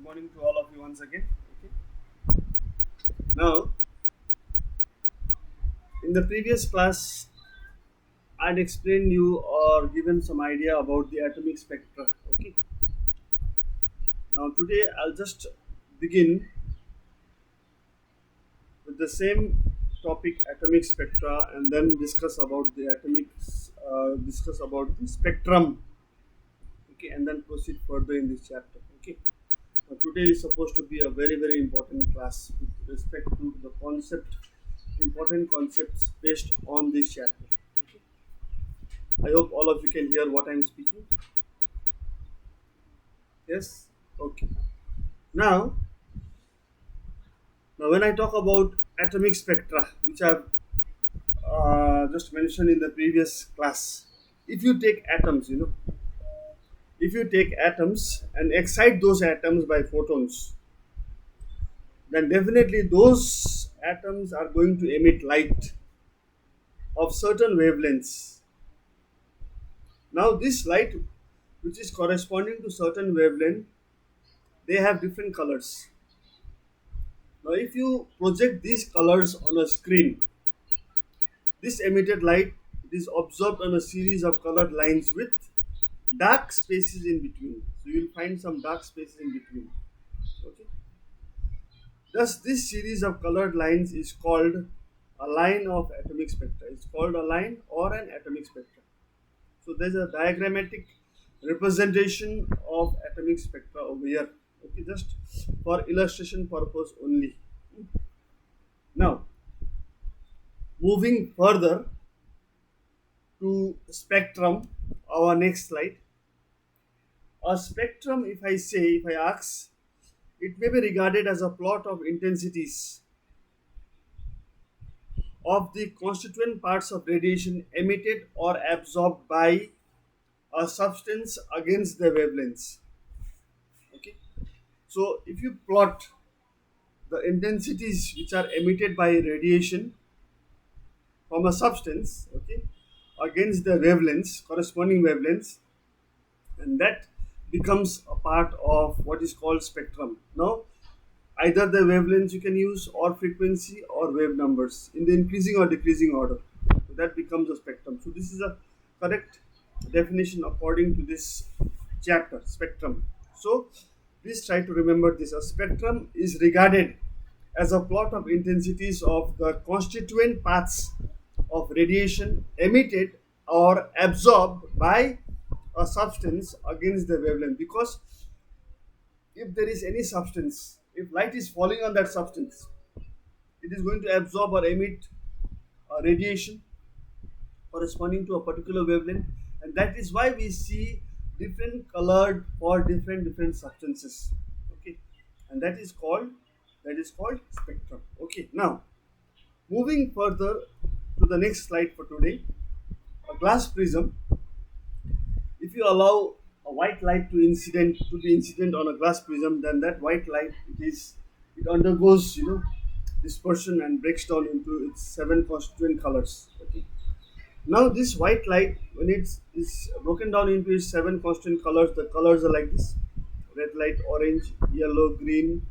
Morning to all of you once again. Okay. Now, in the previous class, I'd explained you or given some idea about the atomic spectra. Okay. Now, today I'll just begin with the same topic, atomic spectra, and then discuss about the spectrum. Okay, and then proceed further in this chapter. Okay. Now, today is supposed to be a very important class with respect to the important concepts based on this chapter. Okay. I hope all of you can hear what I'm speaking. Yes? Okay. Now, now when I talk about atomic spectra, which I've just mentioned in the previous class, if you take atoms, if you take atoms and excite those atoms by photons, then definitely those atoms are going to emit light of certain wavelengths. Now, this light, which is corresponding to certain wavelength, they have different colors. Now, if you project these colors on a screen, this emitted light is absorbed on a series of colored lines with dark spaces in between. So you will find some dark spaces in between. Okay. Thus, this series of colored lines is called a line of atomic spectra. It's called a line or an atomic spectra. So there's a diagrammatic representation of atomic spectra over here. Okay, just for illustration purpose only. Now, moving further to spectrum, our next slide. A spectrum, if I ask, it may be regarded as a plot of intensities of the constituent parts of radiation emitted or absorbed by a substance against the wavelengths. Okay, so if you plot the intensities which are emitted by radiation from a substance, okay, against the wavelengths, corresponding wavelengths, and that becomes a part of what is called spectrum. Now, either the wavelengths you can use or frequency or wave numbers in the increasing or decreasing order. So that becomes a spectrum. So this is a correct definition according to this chapter, spectrum. So please try to remember this. A spectrum is regarded as a plot of intensities of the constituent parts of radiation emitted or absorbed by a substance against the wavelength, because if there is any substance, if light is falling on that substance, it is going to absorb or emit a radiation corresponding to a particular wavelength, and that is why we see different colored for different substances. Okay, and that is called spectrum. Okay, now moving further to the next slide for today, a glass prism. If you allow a white light to be incident on a glass prism, then that white light, it undergoes dispersion and breaks down into its seven constituent colors. Okay. Now this white light, when it is broken down into its seven constituent colors, the colors are like this: red light, orange, yellow, green,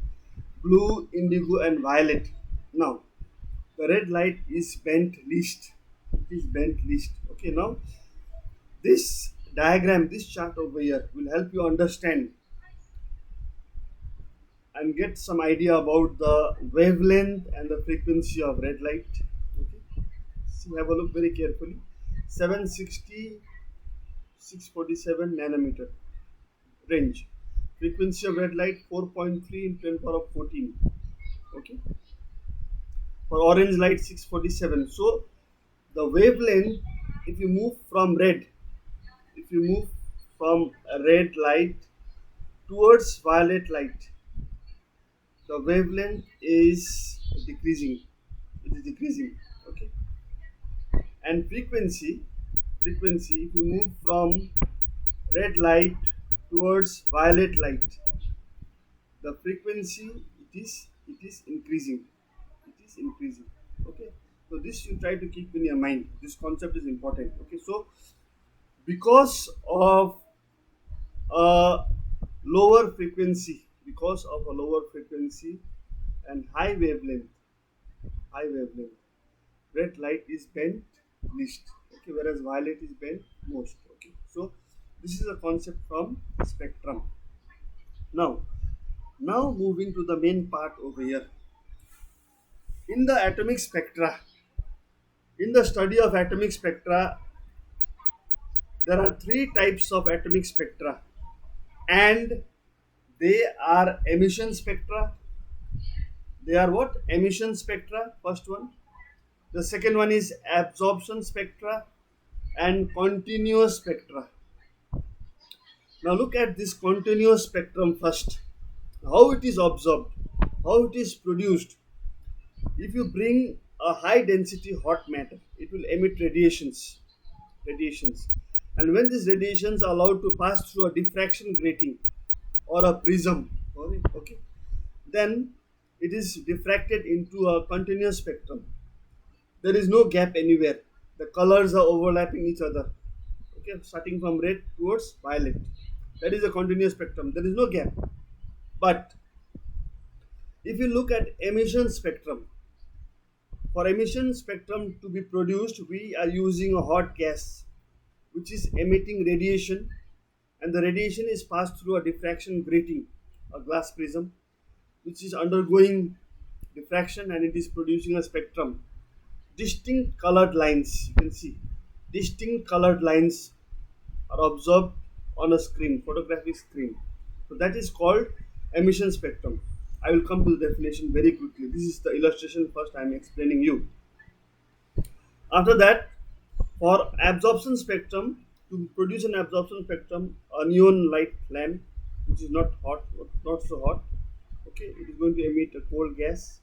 blue, indigo, and violet. Now the red light is bent least. It is bent least. Okay. Now this diagram, this chart over here will help you understand and get some idea about the wavelength and the frequency of red light. Okay. So have a look very carefully. 760, 647 nanometer range. Frequency of red light 4.3 in 10 power of 14. Okay. For orange light 647. So the wavelength, if you move from red, if you move from a red light towards violet light, the wavelength is decreasing. It is decreasing. Okay. And frequency, if you move from red light towards violet light, the frequency, it is increasing. It is increasing. Okay. So this you try to keep in your mind. This concept is important. Okay. So because of a lower frequency, because of a lower frequency and high wavelength. Red light is bent least, okay, whereas violet is bent most. Okay, so this is a concept from spectrum. Now, moving to the main part over here. In the atomic spectra, in the study of atomic spectra, there are three types of atomic spectra, and they are emission spectra. They are what? Emission spectra, first one. The second one is absorption spectra and continuous spectra. Now look at this continuous spectrum first. How it is absorbed, how it is produced. If you bring a high density hot matter, it will emit radiations. And when these radiations are allowed to pass through a diffraction grating or a prism, okay, then it is diffracted into a continuous spectrum. There is no gap anywhere. The colors are overlapping each other. Okay, starting from red towards violet. That is a continuous spectrum. There is no gap. But if you look at emission spectrum, for emission spectrum to be produced, we are using a hot gas which is emitting radiation, and the radiation is passed through a diffraction grating, a glass prism, which is undergoing diffraction, and it is producing a spectrum. Distinct colored lines, you can see, distinct colored lines are observed on a screen, photographic screen. So that is called emission spectrum. I will come to the definition very quickly. This is the illustration first I am explaining you. After that, for absorption spectrum, to produce an absorption spectrum, a neon light lamp, which is not hot, not so hot, okay, it is going to emit a cold gas.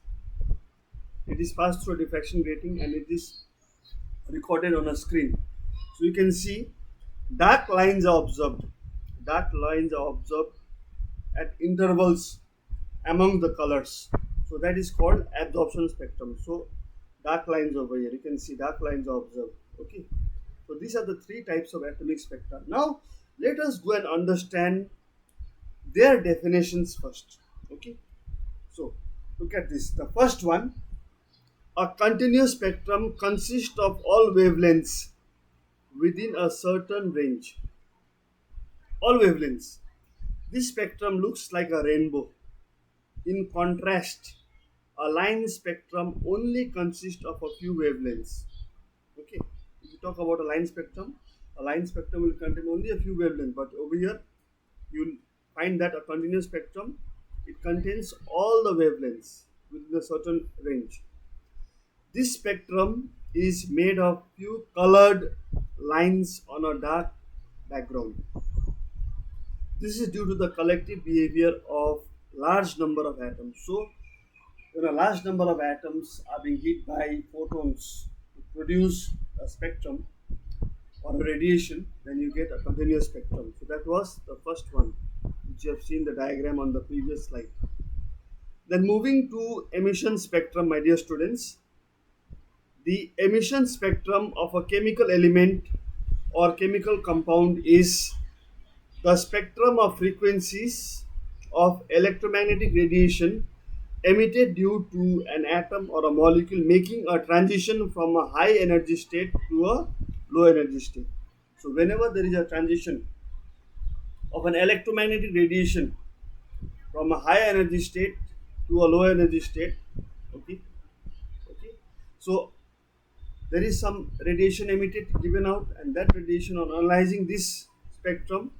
It is passed through a diffraction grating and it is recorded on a screen. So you can see dark lines are observed. Dark lines are observed at intervals among the colors. So that is called absorption spectrum. So dark lines over here, you can see dark lines are observed. Okay. So these are the three types of atomic spectra. Now let us go and understand their definitions first. Okay. So look at this. The first one, a continuous spectrum consists of all wavelengths within a certain range. All wavelengths. This spectrum looks like a rainbow. In contrast, a line spectrum only consists of a few wavelengths. Okay, if you talk about a line spectrum will contain only a few wavelengths, but over here you will find that a continuous spectrum, it contains all the wavelengths within a certain range. This spectrum is made of few colored lines on a dark background. This is due to the collective behavior of large number of atoms. So when a large number of atoms are being hit by photons to produce a spectrum or a radiation, then you get a continuous spectrum. So that was the first one, which you have seen the diagram on the previous slide. Then moving to emission spectrum, my dear students, the emission spectrum of a chemical element or chemical compound is the spectrum of frequencies of electromagnetic radiation emitted due to an atom or a molecule making a transition from a high energy state to a low energy state. So whenever there is a transition of an electromagnetic radiation from a high energy state to a low energy state, okay, so there is some radiation emitted, given out, and that radiation, on analyzing this spectrum,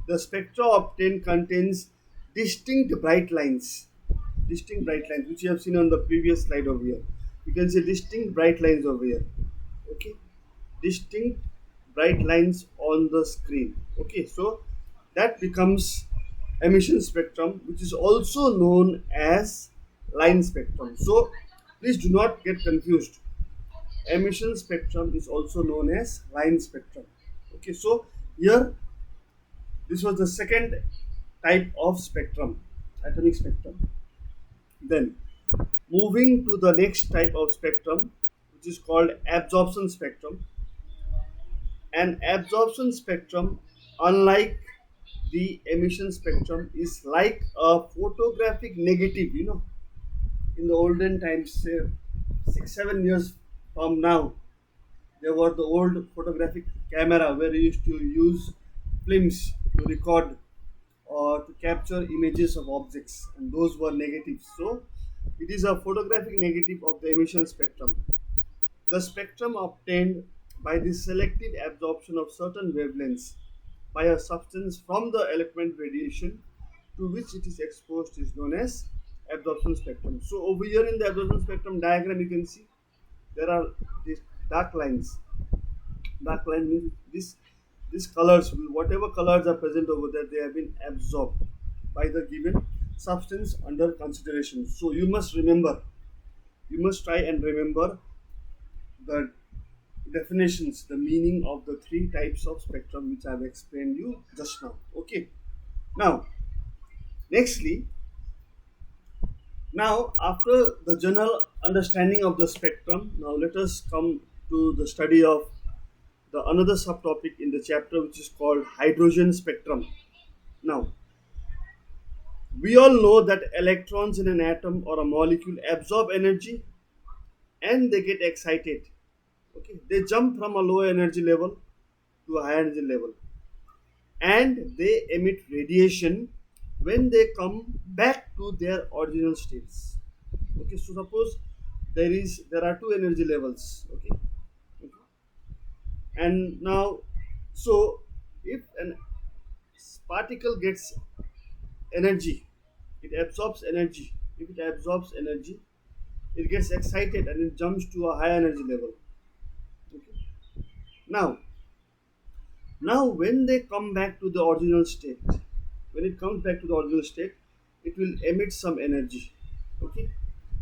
the spectra obtained contains distinct bright lines, which you have seen on the previous slide over here. You can see distinct bright lines over here. Okay, distinct bright lines on the screen. Okay, so that becomes emission spectrum, which is also known as line spectrum. So please do not get confused. Emission spectrum is also known as line spectrum. Okay, so here this was the second type of spectrum, atomic spectrum. Then moving to the next type of spectrum, which is called absorption spectrum. An absorption spectrum, unlike the emission spectrum is like a photographic negative. In the olden times, say 6 7 years from now, there were the old photographic camera where you used to use films to record or to capture images of objects, and those were negatives. So, it is a photographic negative of the emission spectrum. The spectrum obtained by the selective absorption of certain wavelengths by a substance from the electron radiation to which it is exposed is known as absorption spectrum. So over here in the absorption spectrum diagram you can see there are these dark lines. Dark line means these colors, whatever colors are present over there, they have been absorbed by the given substance under consideration. So you must try and remember the definitions, the meaning of the three types of spectrum which I have explained you just now. Okay. Now, nextly, now after the general understanding of the spectrum, now let us come to the study of the another subtopic in the chapter which is called hydrogen spectrum. Now, we all know that electrons in an atom or a molecule absorb energy and they get excited. Okay, they jump from a low energy level to a high energy level, and they emit radiation when they come back to their original states. Okay, so suppose there are two energy levels. Okay, and now, so if an particle gets energy, it absorbs energy. If it absorbs energy, it gets excited and it jumps to a high energy level. Okay. Now, when they come back to the original state, when it comes back to the original state, it will emit some energy. Okay,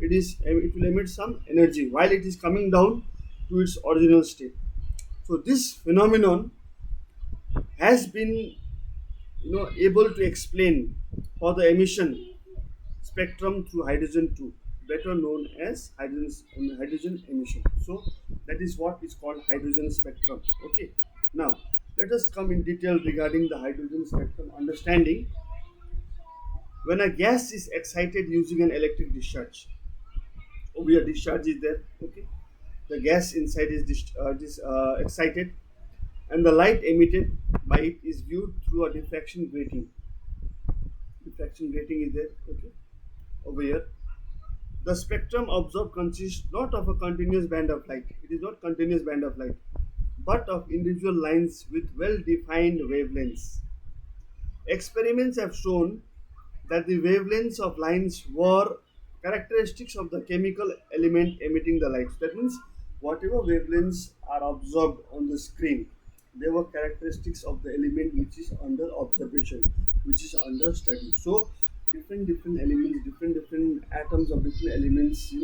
it will emit some energy while it is coming down to its original state. So this phenomenon has been able to explain for the emission spectrum through hydrogen 2, better known as hydrogen emission. So that is what is called hydrogen spectrum. Okay. Now let us come in detail regarding the hydrogen spectrum understanding. When a gas is excited using an electric discharge, over here discharge is there. Okay, the gas inside is excited, and the light emitted by it is viewed through a diffraction grating. Diffraction grating is there. Okay, over here the spectrum observed consists not of a continuous band of light. It is not continuous band of light, but of individual lines with well defined wavelengths. Experiments have shown that the wavelengths of lines were characteristics of the chemical element emitting the light. That means whatever wavelengths are absorbed on the screen, they were characteristics of the element which is under observation, which is under study. So different elements, different atoms of different elements,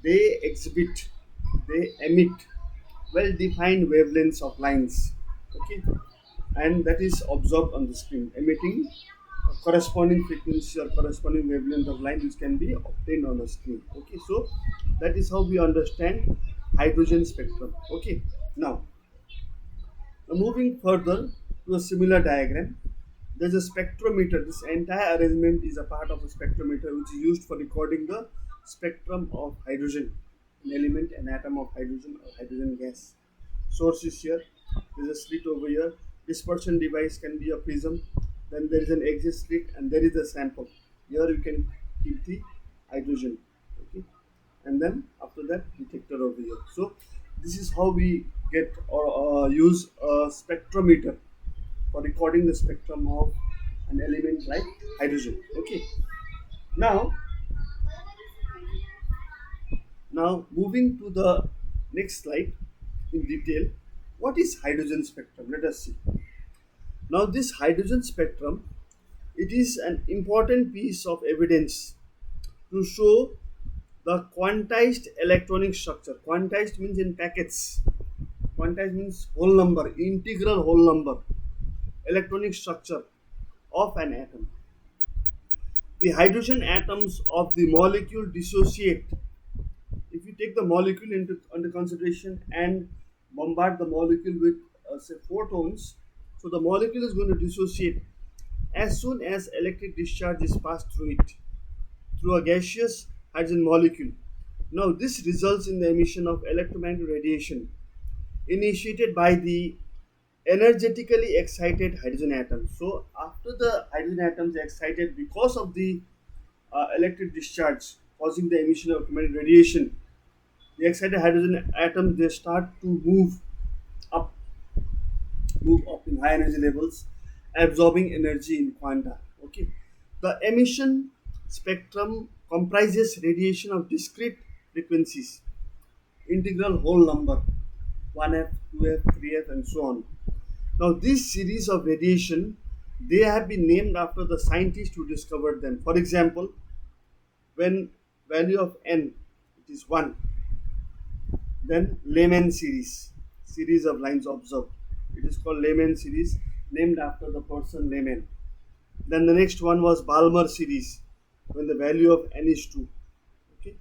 they exhibit, they emit well defined wavelengths of lines. Okay, and that is observed on the screen, emitting a corresponding frequency or corresponding wavelength of line which can be obtained on the screen. Okay, so that is how we understand hydrogen spectrum. Okay, now moving further to a similar diagram, there's a spectrometer. This entire arrangement is a part of a spectrometer which is used for recording the spectrum of hydrogen, an element, an atom of hydrogen or hydrogen gas. Source is here. There's a slit over here. Dispersion device can be a prism. Then there is an exit slit and there is a sample. Here you can keep the hydrogen. Okay, and then after that detector over here. So this is how we get or use a spectrometer for recording the spectrum of an element like hydrogen. Okay. Now, moving to the next slide in detail, what is hydrogen spectrum? Let us see. Now, this hydrogen spectrum, it is an important piece of evidence to show the quantized electronic structure. Quantized means in packets. Quantized means whole number, integral whole number, electronic structure of an atom. The hydrogen atoms of the molecule dissociate. If you take the molecule into under consideration and bombard the molecule with say photons, So the molecule is going to dissociate as soon as electric discharge is passed through it, through a gaseous hydrogen molecule. Now, this results in the emission of electromagnetic radiation initiated by the energetically excited hydrogen atoms. So, after the hydrogen atoms are excited because of the electric discharge causing the emission of electromagnetic radiation, the excited hydrogen atoms they start to up, move up in high energy levels, absorbing energy in quanta. Okay, the emission spectrum comprises radiation of discrete frequencies, integral whole number, 1f, 2f, 3f, and so on. Now, this series of radiation they have been named after the scientists who discovered them. For example, when value of n it is 1, then Lyman series of lines observed. It is called Lyman series, named after the person Lyman. Then the next one was Balmer series, when the value of n is 2. Okay.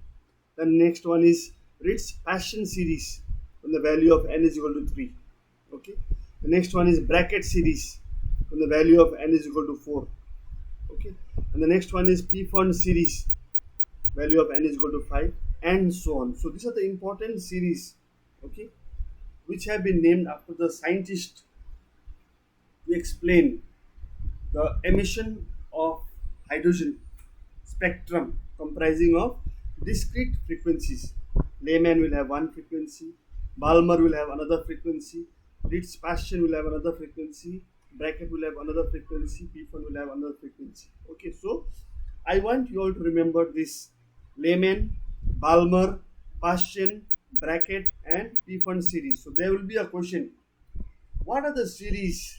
Then next one is Ritz-Passion series, when the value of n is equal to 3. Okay. The next one is Brackett series, when the value of n is equal to 4. Okay. And the next one is Pfund series, value of n is equal to 5, and so on. So these are the important series, okay, which have been named after the scientist to explain the emission of hydrogen spectrum comprising of discrete frequencies. Layman will have one frequency, Balmer will have another frequency, Ritz-Passion will have another frequency, Brackett will have another frequency, Pfund will have another frequency. Okay, so I want you all to remember this: Layman, Balmer, Passion, Brackett, and Pfund series. So there will be a question: what are the series?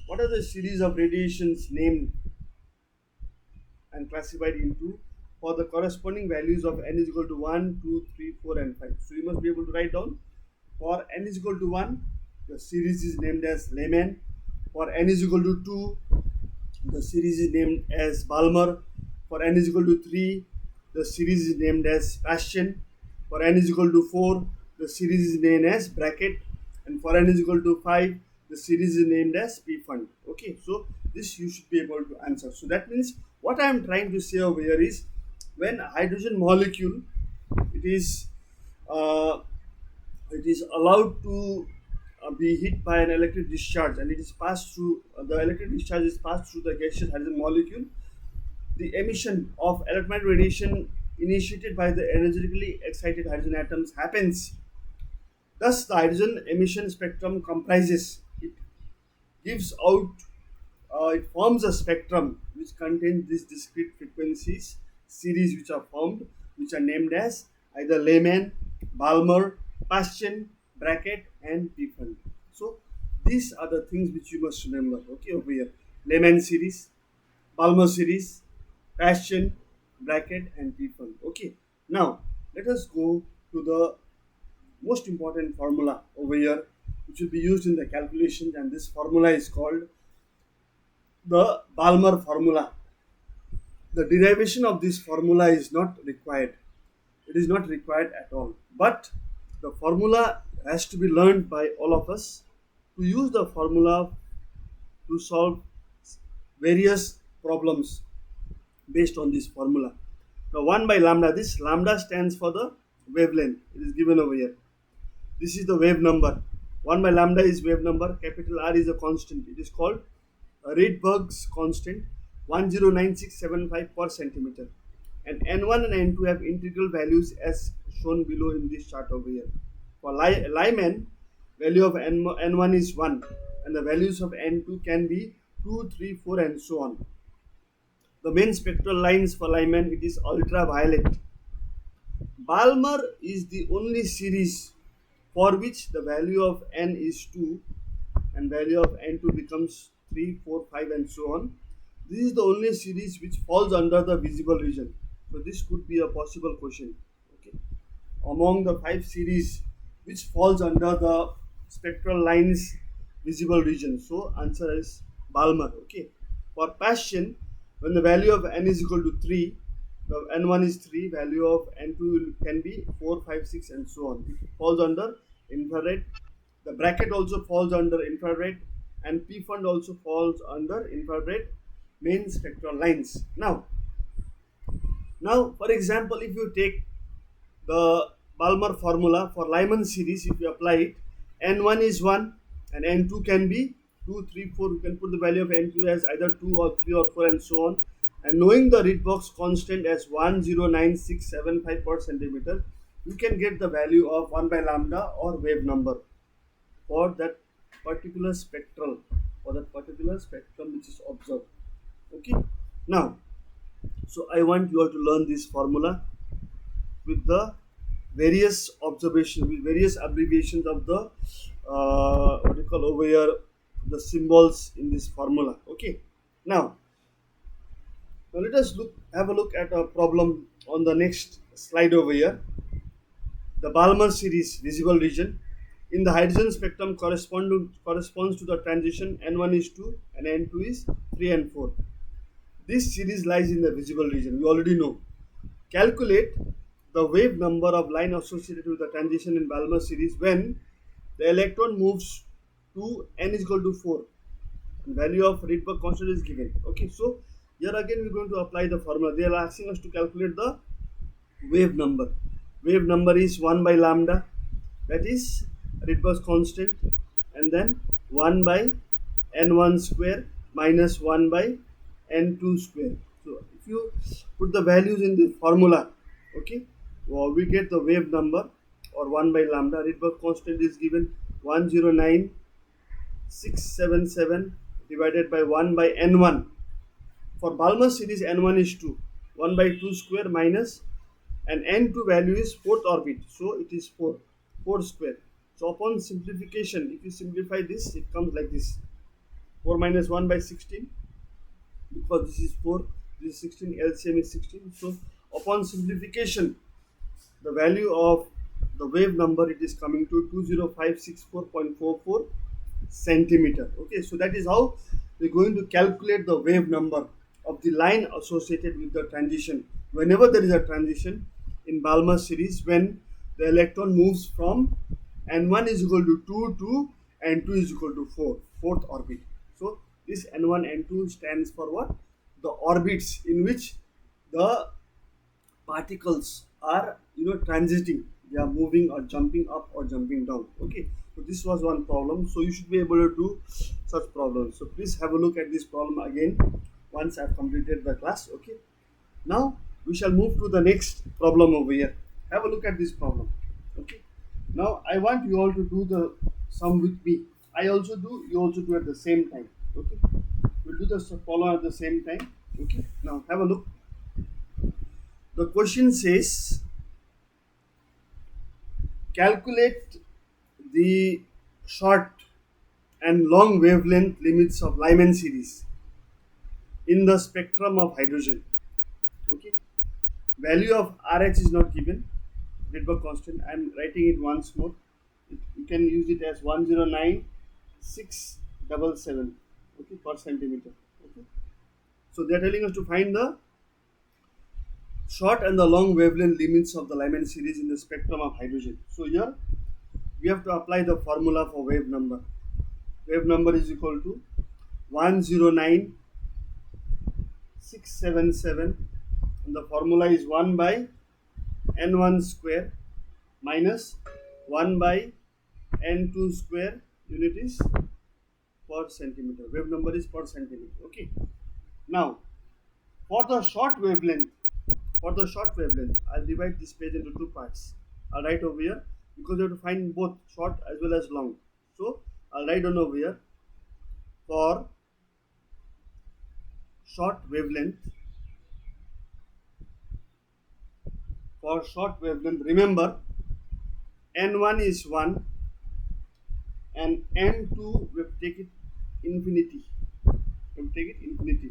What are the series of radiations named and classified into for the corresponding values of n is equal to 1, 2, 3, 4, and 5? So you must be able to write down. For n is equal to 1, the series is named as Layman. For n is equal to 2, the series is named as Balmer. For n is equal to 3, the series is named as Passion. For n is equal to 4, the series is named as Brackett. And for n is equal to 5, the series is named as Pfund. Okay, so this you should be able to answer. So that means what I am trying to say over here is, when a hydrogen molecule it is uh, it is allowed to be hit by an electric discharge, and it is passed through the electric discharge is passed through the gaseous hydrogen molecule, the emission of electromagnetic radiation initiated by the energetically excited hydrogen atoms happens. Thus, the hydrogen emission spectrum comprises, it gives out, it forms a spectrum which contains these discrete frequencies series which are formed, which are named as either Layman, Balmer, Passion, Brackett, and Pfund. So, these are the things which you must remember. Okay, over here: Layman series, Balmer series, Passion, Brackett, and Pfund. Okay, now let us go to the most important formula over here, which will be used in the calculation, and this formula is called the Balmer formula. The derivation of this formula is not required. It is not required at all. But the formula has to be learned by all of us to use the formula to solve various problems based on this formula. Now, 1 by lambda, this lambda stands for the wavelength. It is given over here. This is the wave number. 1 by lambda is wave number. Capital R is a constant. It is called Rydberg's constant, 109675 per centimeter. And N1 and N2 have integral values as shown below in this chart over here. For Lyman, value of N1 is 1, and the values of N2 can be 2, 3, 4, and so on. The main spectral lines for Lyman, it is ultraviolet. Balmer is the only series for which the value of n is 2 and value of n2 becomes 3, 4, 5, and so on. This is the only series which falls under the visible region. So this could be a possible question. Okay. Among the 5 series which falls under the spectral lines visible region. So answer is Balmer. Okay. For Passion, when the value of n is equal to 3, the n1 is 3, value of n2 can be 4, 5, 6, and so on. It falls under infrared. The Brackett also falls under infrared. and P fund also falls under infrared main spectral lines. Now, for example, if you take the Balmer formula for Lyman series, if you apply it, n1 is 1 and n2 can be 2, 3, 4. You can put the value of n2 as either 2 or 3 or 4 and so on. And knowing the Rydberg's constant as 109675 per centimeter, you can get the value of 1 by lambda or wave number for that particular spectrum which is observed. Okay. Now, so I want you all to learn this formula with the various observations, with various abbreviations of the what you call over here, the symbols in this formula. Okay. Now, now let us have a look at a problem on the next slide over here. The Balmer series visible region in the hydrogen spectrum corresponds to the transition n1 is 2 and n2 is 3 and 4. This series lies in the visible region. We already know. Calculate the wave number of line associated with the transition in Balmer series when the electron moves to n is equal to 4. And value of Rydberg constant is given. Okay, so here again we're going to apply the formula. They are asking us to calculate the wave number. Wave number is 1 by lambda, that is Rydberg's constant, and then 1 by n1 square minus 1 by n2 square. So if you put the values in the formula, okay, well, we get the wave number or 1 by lambda. Rydberg constant is given 109677 divided by 1 by n1. For Balmer series, n1 is 2. 1 by 2 square minus, and n2 value is 4th orbit, so it is 4 square. So upon simplification, if you simplify this, it comes like this: 4 minus 1 by 16, because this is 4, this is 16, LCM is 16. So upon simplification, the value of the wave number, it is coming to 20564.44 centimeter. Okay, so that is how we're going to calculate the wave number of the line associated with the transition. Whenever there is a transition in Balmer series, when the electron moves from n1 is equal to 2 to n2 is equal to 4, 4th orbit. So this n1 n2 stands for what? The orbits in which the particles are transiting. They are moving or jumping up or jumping down. Okay, so this was one problem. So you should be able to do such problems. So please have a look at this problem again once I've completed the class. Okay, now we shall move to the next problem over here. Have a look at this problem. Okay, now I want you all to do the sum with me. I also do, you also do at the same time. Okay, we'll do the problem at the same time. Okay, now have a look. The question says, calculate the short and long wavelength limits of Lyman series in the spectrum of hydrogen. Okay, value of RH is not given, Rydberg constant. I am writing it once more. You can use it as 109677, okay, per centimeter. Okay, so they are telling us to find the short and the long wavelength limits of the Lyman series in the spectrum of hydrogen. So here we have to apply the formula for wave number. Wave number is equal to 109677, and the formula is 1 by n1 square minus 1 by n2 square, unit is per centimeter. Wave number is per centimeter. Okay, now for the short wavelength, I'll divide this page into two parts. I'll write over here because you have to find both short as well as long. So I'll write down over here for short wavelength. Remember, n1 is 1 and n2 we have to take it infinity.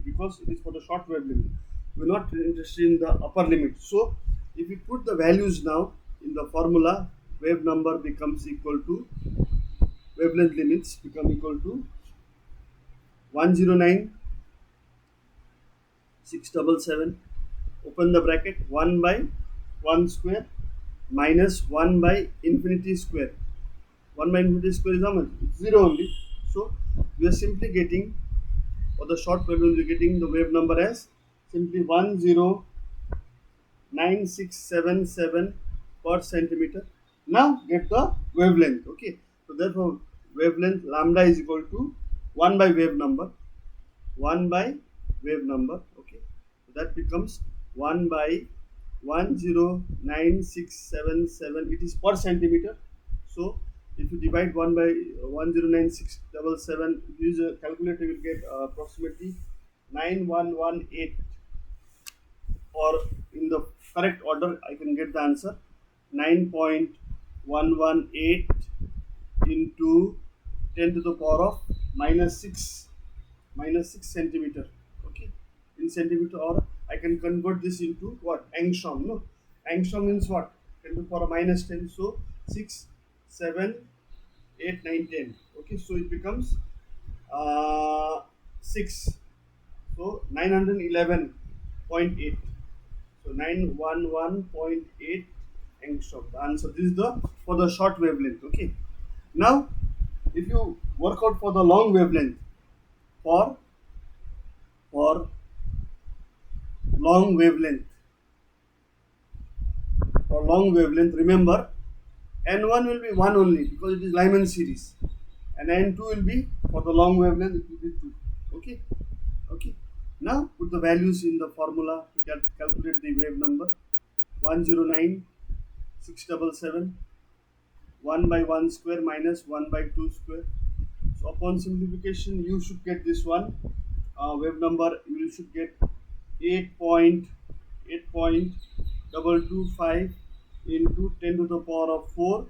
Because it is for the short wavelength. We're not interested in the upper limit. So if we put the values now in the formula, wave number becomes equal to, wavelength limits become equal to 109677, open the bracket, 1 by 1 square minus 1 by infinity square. 1 by infinity square is how much? It's 0 only. So we are simply getting, for the short wavelength, we are getting the wave number as simply 109677 per centimeter. Now get the wavelength. Okay, so therefore wavelength lambda is equal to 1 by wave number, 1 by wave number. Okay, so that becomes 1 by 109677, it is per centimeter. So if you divide 1 by 109677, use a calculator, you will get approximately 9118, or in the correct order I can get the answer 9.118 into 10 to the power of minus 6 centimeter. Okay, in centimeter, or I can convert this into what, angstrom. No, angstrom means what, 10 to the power of minus 10. So 6, 7, 8, 9, 10. Okay, so it becomes 6, so 911.8. So 911.8 angstrom. The answer, this is the for the short wavelength. Okay. Now, if you work out for the long wavelength, for for long wavelength, remember n1 will be 1 only because it is Lyman series, and n2 will be, for the long wavelength, it will be 2. Okay. Okay. Now put the values in the formula to calculate the wave number. 109677, 1 by 1 square minus 1 by 2 square. So upon simplification, you should get this one. Wave number, you should get 8.225 into 10 to the power of 4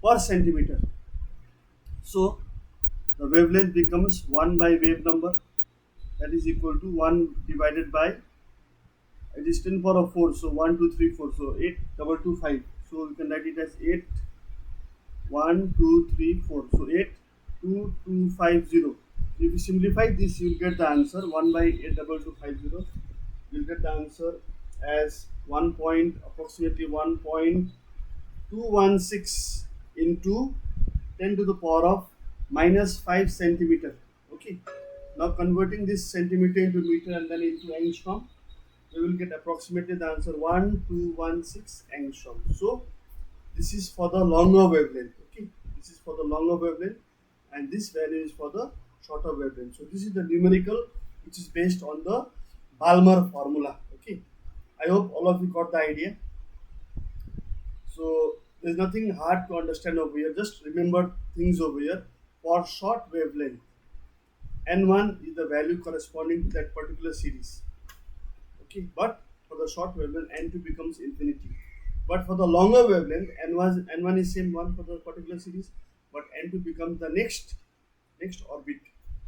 per centimeter. So the wavelength becomes 1 by wave number, that is equal to 1 divided by, it is 10 power of 4, so 1 2 3 4, so 8.225. So we can write it as 8 1 2 3 4, so 82250. If you simplify this, you will get the answer 1 by 82250. You will get the answer as approximately 1.216 into 10 to the power of minus 5 centimeter. Okay. Now converting this centimeter into meter and then into angstrom, we will get approximately the answer 1216 angstrom. So this is for the longer wavelength. Okay, this is for the longer wavelength, and this value is for the shorter wavelength. So this is the numerical which is based on the Balmer formula. Okay, I hope all of you got the idea. So there's nothing hard to understand over here. Just remember things over here. For short wavelength, n1 is the value corresponding to that particular series. Okay, but for the short wavelength, n2 becomes infinity. But for the longer wavelength, n1 is same one for the particular series, but n2 becomes the next orbit.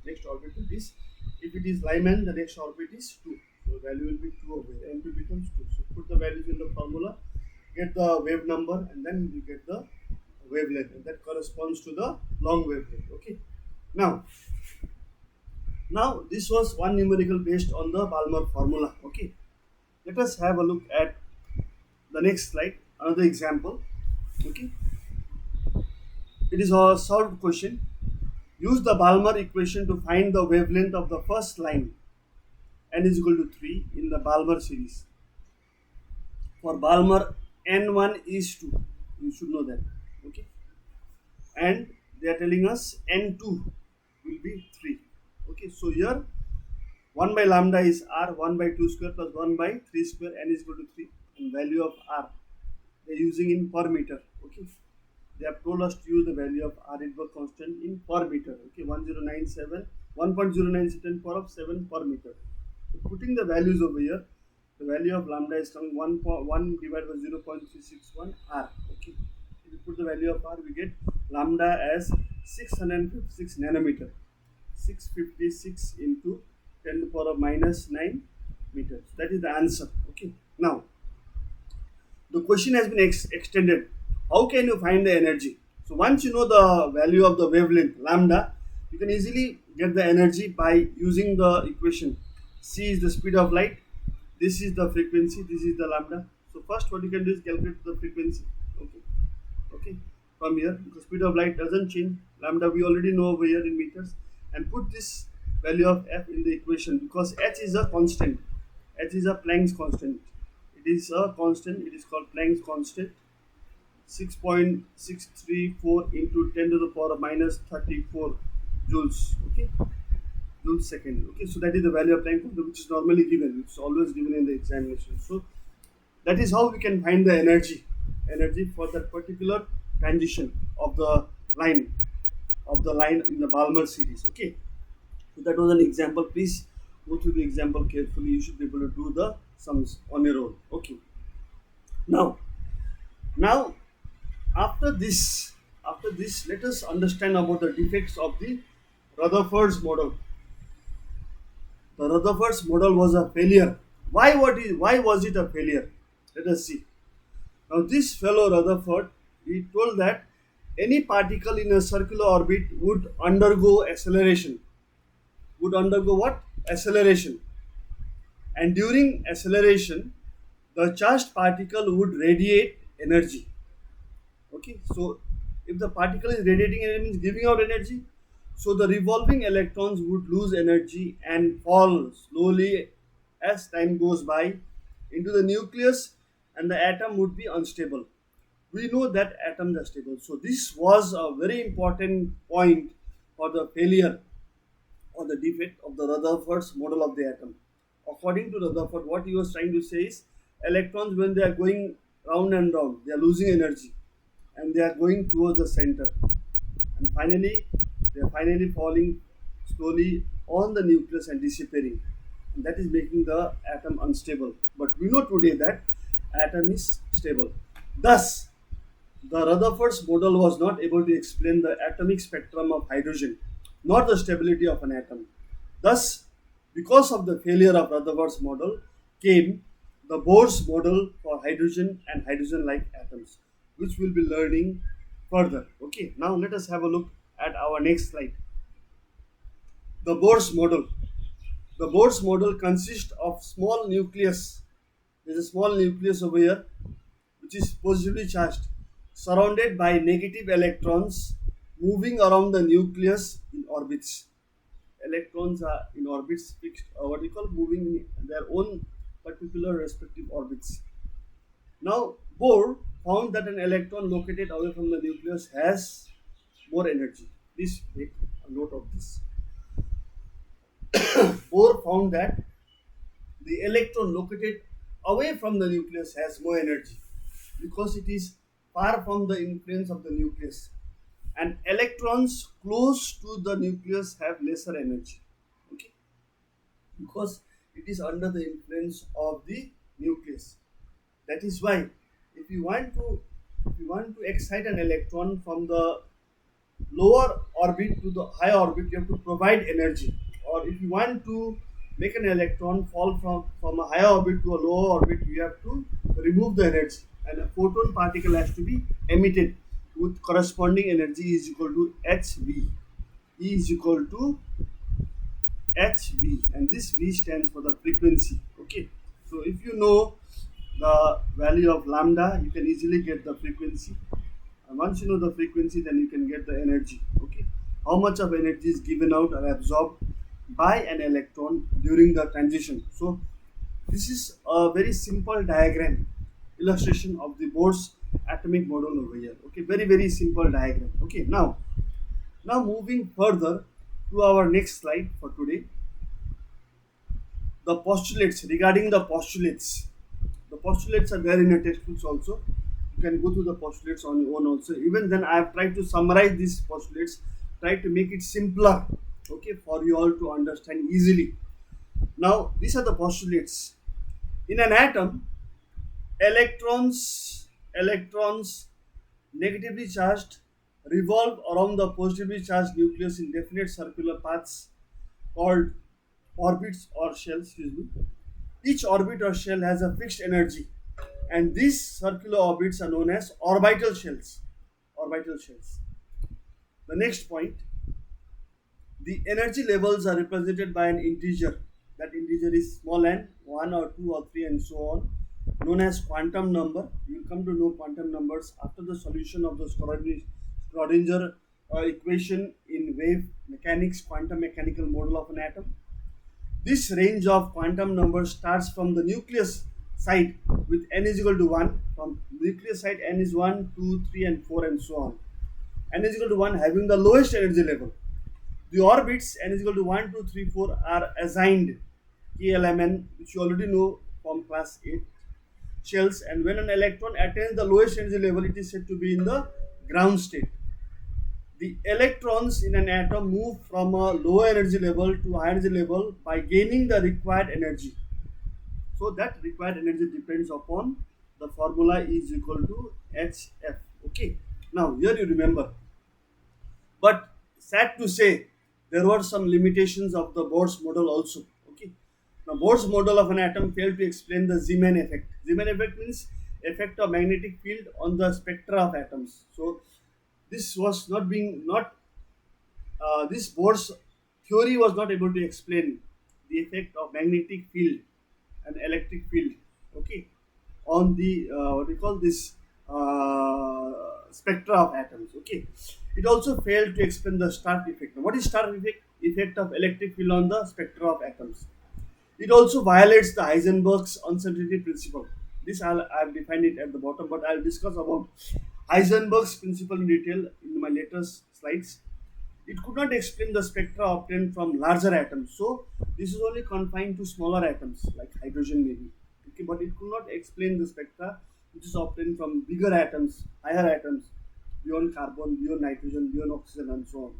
Next orbit is, if it is Lyman, the next orbit is 2. So value will be 2 over here. n2 becomes 2. So put the values in the formula, get the wave number, and then you get the wavelength, and that corresponds to the long wavelength. Okay. Now this was one numerical based on the Balmer formula. Okay. Let us have a look at the next slide, another example. Okay. It is a solved question. Use the Balmer equation to find the wavelength of the first line, n is equal to 3 in the Balmer series. For Balmer, n1 is 2. You should know that. Okay. And they are telling us n2 will be 3. Okay. So here 1 by lambda is r, 1 by 2 square plus 1 by 3 square, n is equal to 3, and value of r they are using in per meter. Okay. They have told us to use the value of R Rydberg constant in per meter. Okay, 1.097 power of 7 per meter. So putting the values over here, the value of lambda is coming 1 divided by 0.361 R. Okay, if you put the value of R, we get lambda as 656 nanometer. 656 into 10 to the power of minus 9 meters. That is the answer. Okay, now the question has been extended. How can you find the energy? So once you know the value of the wavelength lambda, you can easily get the energy by using the equation. C is the speed of light, this is the frequency, this is the lambda. So first what you can do is calculate the frequency. Okay, from here the speed of light doesn't change. Lambda we already know over here in meters. and put this value of F in the equation, because H is a constant. H is a Planck's constant. It is a constant. It is called Planck's constant. 6.634 into 10 to the power of minus 34 joules. Okay, joules second. Okay, so that is the value of Planck constant, which is normally given. It's always given in the examination. So that is how we can find the energy for that particular transition of the line in the Balmer series. Okay, so that was an example. Please go through the example carefully. You should be able to do the sums on your own. Okay, now now after this, let us understand about the defects of the Rutherford's model. The Rutherford's model was a failure. Why was it a failure? Let us see. Now this fellow Rutherford, he told that any particle in a circular orbit would undergo acceleration. Would undergo what? Acceleration. And during acceleration, the charged particle would radiate energy. Okay, so if the particle is radiating energy, means giving out energy, so the revolving electrons would lose energy and fall slowly as time goes by into the nucleus, and the atom would be unstable. We know that atoms are stable. So this was a very important point for the failure or the defect of the Rutherford's model of the atom. According to Rutherford, what he was trying to say is electrons, when they are going round and round, they are losing energy and they are going towards the center, and finally they are finally falling slowly on the nucleus and disappearing, and that is making the atom unstable. But we know today that atom is stable. Thus the Rutherford's model was not able to explain the atomic spectrum of hydrogen, nor the stability of an atom. Thus, because of the failure of Rutherford's model, came the Bohr's model for hydrogen and hydrogen-like atoms, which we'll be learning further. Okay, now let us have a look at our next slide. The Bohr's model. The Bohr's model consists of small nucleus. There is a small nucleus over here, which is positively charged, surrounded by negative electrons moving around the nucleus in orbits. Electrons are in orbits fixed, what we call moving in their own particular respective orbits. Now, Bohr found that an electron located away from the nucleus has more energy. Please make a note of this. Bohr found that the electron located away from the nucleus has more energy because it is far from the influence of the nucleus, and electrons close to the nucleus have lesser energy. Okay, because it is under the influence of the nucleus. That is why if you want to excite an electron from the lower orbit to the high orbit, you have to provide energy. Or if you want to make an electron fall from a higher orbit to a lower orbit, you have to remove the energy, and a photon particle has to be emitted with corresponding energy is equal to hv. E is equal to hv, and this v stands for the frequency. Okay, so if you know the value of lambda, you can easily get the frequency, and once you know the frequency, then you can get the energy. Okay, how much of energy is given out or absorbed by an electron during the transition. So this is a very simple diagram illustration of the Bohr's atomic model over here. Okay, very simple diagram. Okay, now moving further to our next slide for today, the postulates. Regarding the postulates, the postulates are there in your textbooks also. You can go through the postulates on your own also. Even then, I have tried to summarize these postulates, try to make it simpler, okay, for you all to understand easily. Now these are the postulates. In an atom, electrons negatively charged revolve around the positively charged nucleus in definite circular paths called orbits or shells. Excuse me. Each orbit or shell has a fixed energy, and these circular orbits are known as orbital shells. Orbital shells. The next point, the energy levels are represented by an integer. That integer is small n, 1 or 2 or 3 and so on, known as quantum number. You will come to know quantum numbers after the solution of the Schrodinger or equation in wave mechanics quantum mechanical model of an atom. This range of quantum numbers starts from the nucleus side with n is equal to 1. From nucleus side n is 1, 2, 3 and 4 and so on. N is equal to 1 having the lowest energy level. The orbits n is equal to 1, 2, 3, 4 are assigned KLMN, which you already know from class 8 shells, and when an electron attains the lowest energy level, it is said to be in the ground state. The electrons in an atom move from a lower energy level to higher energy level by gaining the required energy. So that required energy depends upon the formula is equal to HF. Okay. Now here you remember. But sad to say, there were some limitations of the Bohr's model also. Okay. Now Bohr's model of an atom failed to explain the Zeeman effect. Zeeman effect means effect of magnetic field on the spectra of atoms. So this was not being not this Bohr's theory was not able to explain the effect of magnetic field and electric field, okay, on the what we call this spectra of atoms. Okay, it also failed to explain the Stark effect. Now, what is Stark effect? Effect of electric field on the spectra of atoms. It also violates the Heisenberg's uncertainty principle. This I've defined it at the bottom, but I'll discuss about Heisenberg's principle in detail in my later slides. It could not explain the spectra obtained from larger atoms. So this is only confined to smaller atoms like hydrogen maybe. Okay, but it could not explain the spectra which is obtained from bigger atoms, higher atoms, beyond carbon, beyond nitrogen, beyond oxygen and so on.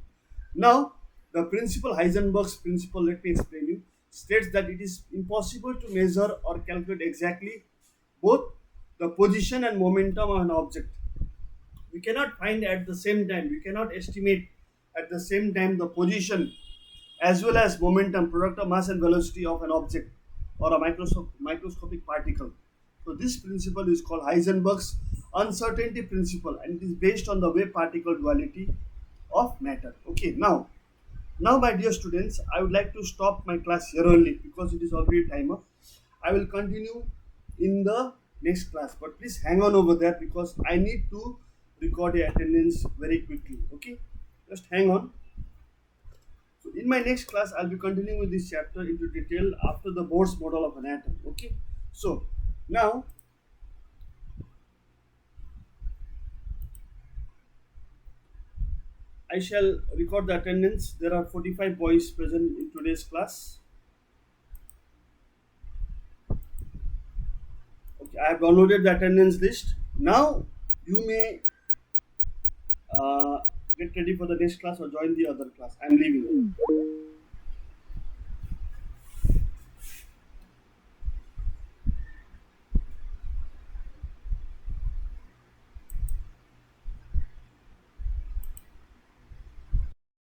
Now the principle Heisenberg's principle, let me explain you, states that it is impossible to measure or calculate exactly both the position and momentum of an object. We cannot find at the same time, we cannot estimate at the same time the position as well as momentum, product of mass and velocity of an object or a microscopic particle. So this principle is called Heisenberg's uncertainty principle, and it is based on the wave particle duality of matter. Okay, now my dear students, I would like to stop my class here only because it is already time up. I will continue in the next class, but please hang on over there because I need to record your attendance very quickly. Okay, just hang on. So in my next class, I'll be continuing with this chapter into detail after the Bohr's model of an atom. Okay, so now I shall record the attendance. There are 45 boys present in today's class. Okay, I have downloaded the attendance list. Now you may get ready for the next class or join the other class. I'm leaving.